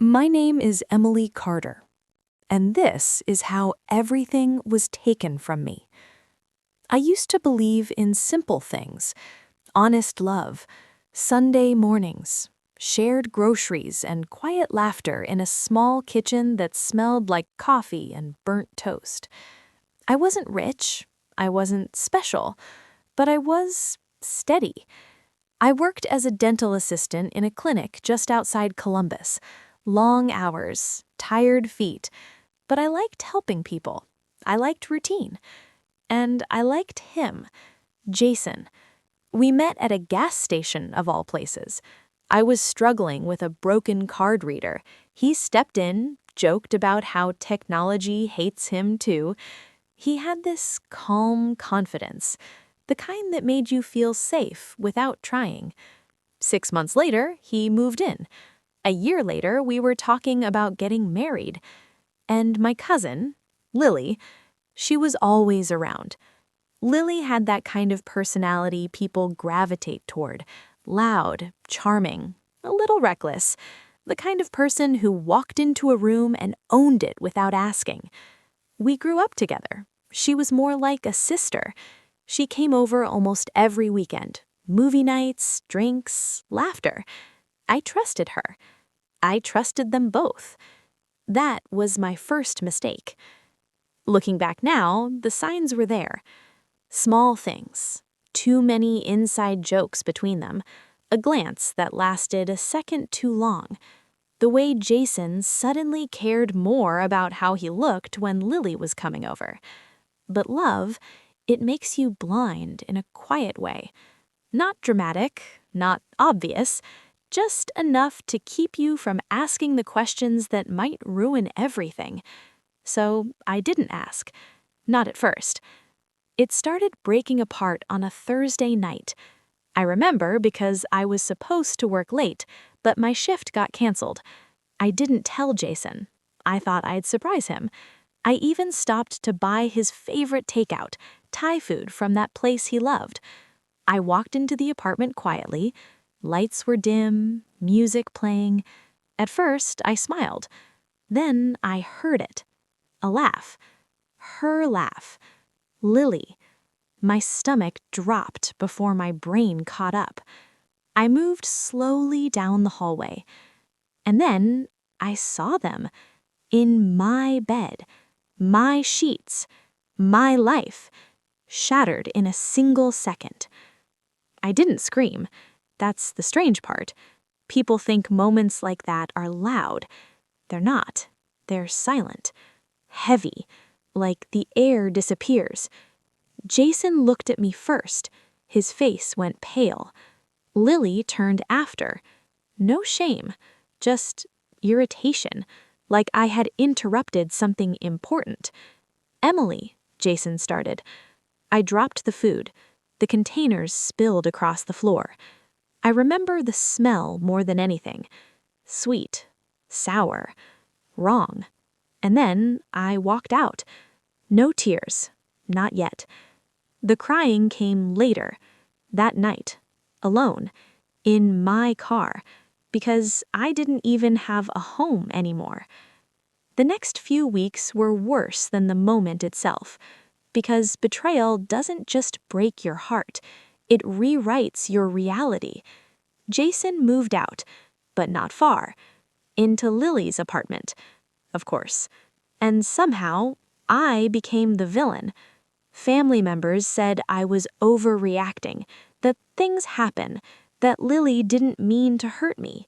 My name is Emily Carter, and this is how everything was taken from me. I used to believe in simple things: honest love, Sunday mornings, shared groceries, and quiet laughter in a small kitchen that smelled like coffee and burnt toast. I wasn't rich, I wasn't special, but I was steady. I worked as a dental assistant in a clinic just outside Columbus. Long hours, tired feet, but I liked helping people. I liked routine. And I liked him, Jason. We met at a gas station, of all places. I was struggling with a broken card reader. He stepped in, joked about how technology hates him too. He had this calm confidence, the kind that made you feel safe without trying. 6 months later, he moved in. A year later, we were talking about getting married. And my cousin, Lily, she was always around. Lily had that kind of personality people gravitate toward: loud, charming, a little reckless, the kind of person who walked into a room and owned it without asking. We grew up together. She was more like a sister. She came over almost every weekend. Movie nights, drinks, laughter. I trusted her. I trusted them both. That was my first mistake. Looking back now, the signs were there. Small things, too many inside jokes between them, a glance that lasted a second too long, the way Jason suddenly cared more about how he looked when Lily was coming over. But love, it makes you blind in a quiet way. Not dramatic, not obvious, just enough to keep you from asking the questions that might ruin everything. So I didn't ask. Not at first. It started breaking apart on a Thursday night. I remember because I was supposed to work late, but my shift got canceled. I didn't tell Jason. I thought I'd surprise him. I even stopped to buy his favorite takeout, Thai food from that place he loved. I walked into the apartment quietly. Lights were dim, music playing. At first, I smiled. Then I heard it. A laugh. Her laugh. Lily. My stomach dropped before my brain caught up. I moved slowly down the hallway. And then I saw them. In my bed. My sheets. My life. Shattered in a single second. I didn't scream. That's the strange part. People think moments like that are loud. They're not. They're silent. Heavy. Like the air disappears. Jason looked at me first. His face went pale. Lily turned after. No shame. Just irritation. Like I had interrupted something important. "Emily," Jason started. I dropped the food. The containers spilled across the floor. I remember the smell more than anything. Sweet, sour, wrong. And then I walked out. No tears, not yet. The crying came later, that night, alone, in my car, because I didn't even have a home anymore. The next few weeks were worse than the moment itself, because betrayal doesn't just break your heart. It rewrites your reality. Jason moved out, but not far, into Lily's apartment, of course. And somehow, I became the villain. Family members said I was overreacting, that things happen, that Lily didn't mean to hurt me.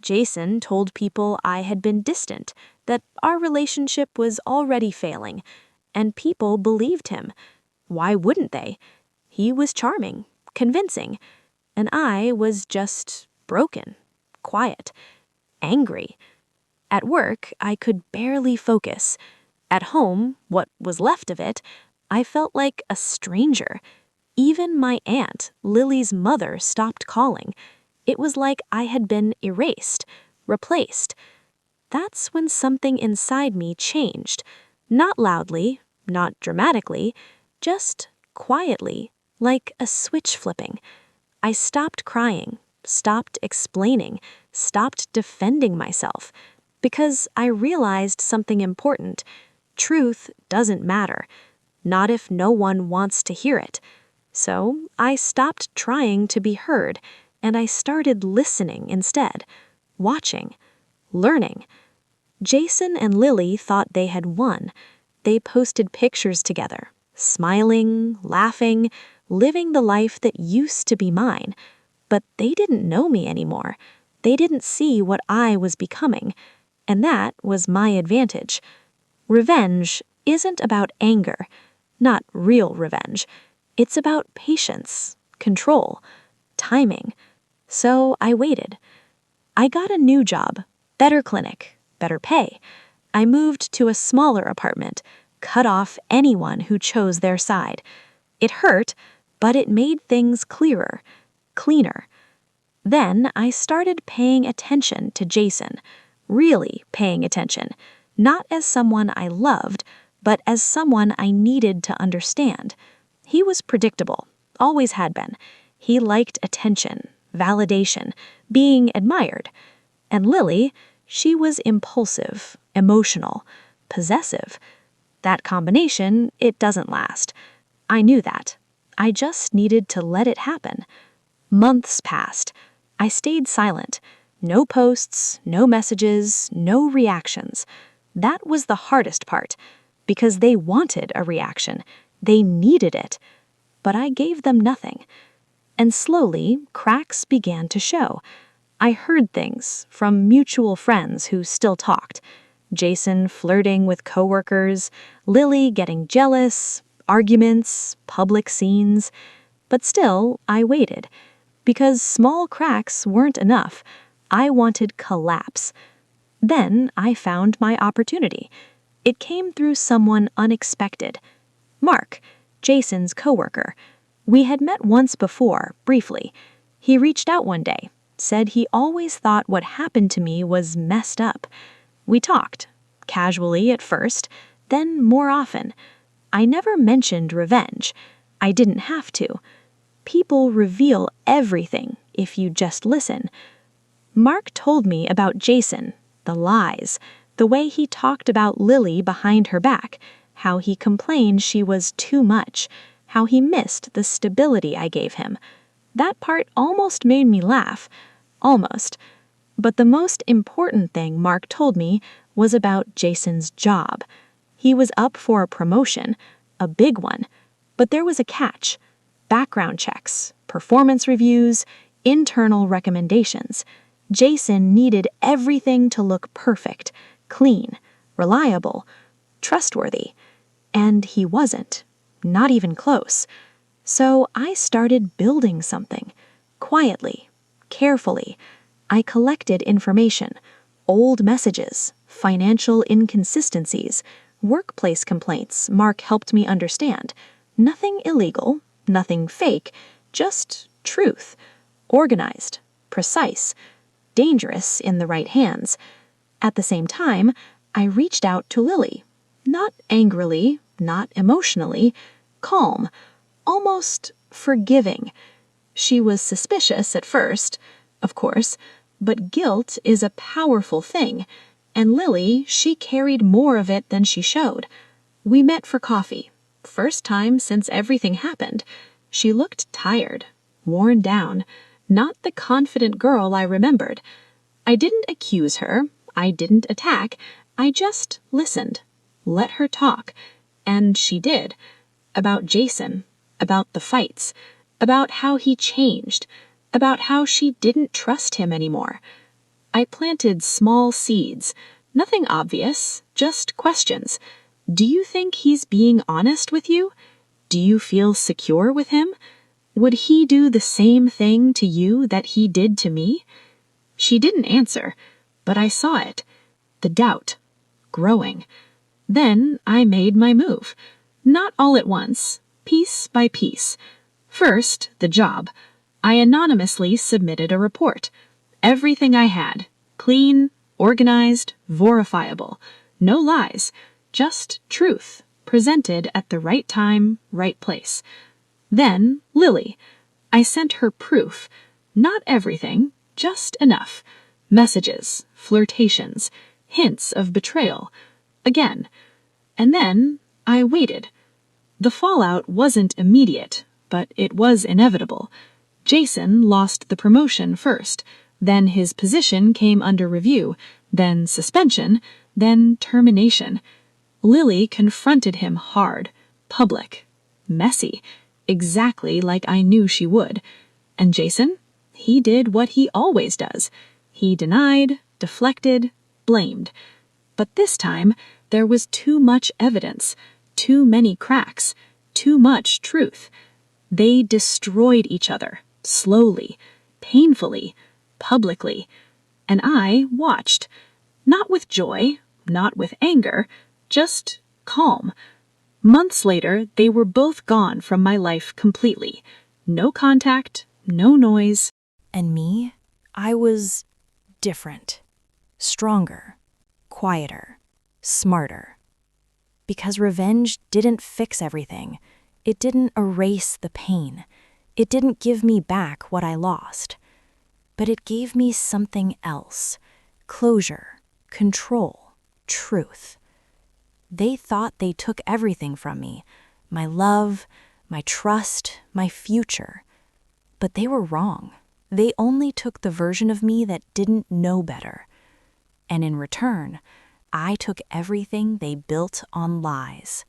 Jason told people I had been distant, that our relationship was already failing, and people believed him. Why wouldn't they? He was charming, convincing, and I was just broken, quiet, angry. At work, I could barely focus. At home, what was left of it, I felt like a stranger. Even my aunt, Lily's mother, stopped calling. It was like I had been erased, replaced. That's when something inside me changed. Not loudly, not dramatically, just quietly, like a switch flipping. I stopped crying, stopped explaining, stopped defending myself. Because I realized something important. Truth doesn't matter, not if no one wants to hear it. So I stopped trying to be heard, and I started listening instead, watching, learning. Jason and Lily thought they had won. They posted pictures together, smiling, laughing, living the life that used to be mine. But they didn't know me anymore. They didn't see what I was becoming. And that was my advantage. Revenge isn't about anger, not real revenge. It's about patience, control, timing. So I waited. I got a new job, better clinic, better pay. I moved to a smaller apartment, cut off anyone who chose their side. It hurt, but it made things clearer, cleaner. Then I started paying attention to Jason, really paying attention, not as someone I loved, but as someone I needed to understand. He was predictable, always had been. He liked attention, validation, being admired. And Lily, she was impulsive, emotional, possessive. That combination, it doesn't last. I knew that. I just needed to let it happen. Months passed. I stayed silent. No posts, no messages, no reactions. That was the hardest part, because they wanted a reaction. They needed it. But I gave them nothing. And slowly, cracks began to show. I heard things from mutual friends who still talked. Jason flirting with coworkers, Lily getting jealous, arguments, public scenes. But still, I waited. Because small cracks weren't enough. I wanted collapse. Then I found my opportunity. It came through someone unexpected. Mark, Jason's coworker. We had met once before, briefly. He reached out one day, said he always thought what happened to me was messed up. We talked, casually at first, then more often. I never mentioned revenge. I didn't have to. People reveal everything if you just listen. Mark told me about Jason, the lies, the way he talked about Lily behind her back, how he complained she was too much, how he missed the stability I gave him. That part almost made me laugh. Almost. But the most important thing Mark told me was about Jason's job. He was up for a promotion, a big one. But there was a catch. Background checks, performance reviews, internal recommendations. Jason needed everything to look perfect, clean, reliable, trustworthy. And he wasn't. Not even close. So I started building something. Quietly, carefully. I collected information, old messages, financial inconsistencies, workplace complaints Mark helped me understand. Nothing illegal, nothing fake, just truth. Organized, precise, dangerous in the right hands. At the same time, I reached out to Lily. Not angrily, not emotionally, calm, almost forgiving. She was suspicious at first, of course, but guilt is a powerful thing, and Lily, she carried more of it than she showed. We met for coffee. First time since everything happened. She looked tired, worn down, not the confident girl I remembered. I didn't accuse her. I didn't attack. I just listened. Let her talk. And she did. About Jason. About the fights. About how he changed. About how she didn't trust him anymore. I planted small seeds. Nothing obvious, just questions. Do you think he's being honest with you? Do you feel secure with him? Would he do the same thing to you that he did to me? She didn't answer, but I saw it. The doubt. Growing. Then I made my move. Not all at once. Piece by piece. First, the job. I anonymously submitted a report. Everything I had. Clean, organized, verifiable. No lies. Just truth. Presented at the right time, right place. Then, Lily. I sent her proof. Not everything, just enough. Messages, flirtations, hints of betrayal. Again. And then I waited. The fallout wasn't immediate, but it was inevitable. Jason lost the promotion first, then his position came under review, then suspension, then termination. Lily confronted him hard, public, messy, exactly like I knew she would. And Jason? He did what he always does. He denied, deflected, blamed. But this time, there was too much evidence, too many cracks, too much truth. They destroyed each other, slowly, painfully, publicly. And I watched, not with joy, not with anger, just calm. Months later, they were both gone from my life completely. No contact, no noise. And me, I was different, stronger, quieter, smarter. Because revenge didn't fix everything. It didn't erase the pain. It didn't give me back what I lost. But it gave me something else: closure, control, truth. They thought they took everything from me: my love, my trust, my future. But they were wrong. They only took the version of me that didn't know better. And in return, I took everything they built on lies.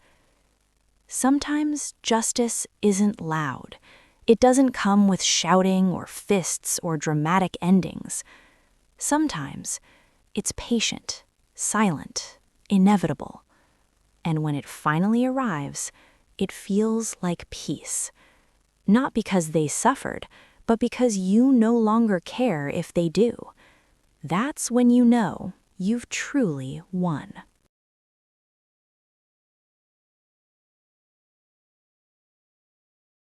Sometimes justice isn't loud. It doesn't come with shouting or fists or dramatic endings. Sometimes it's patient, silent, inevitable. And when it finally arrives, it feels like peace. Not because they suffered, but because you no longer care if they do. That's when you know you've truly won.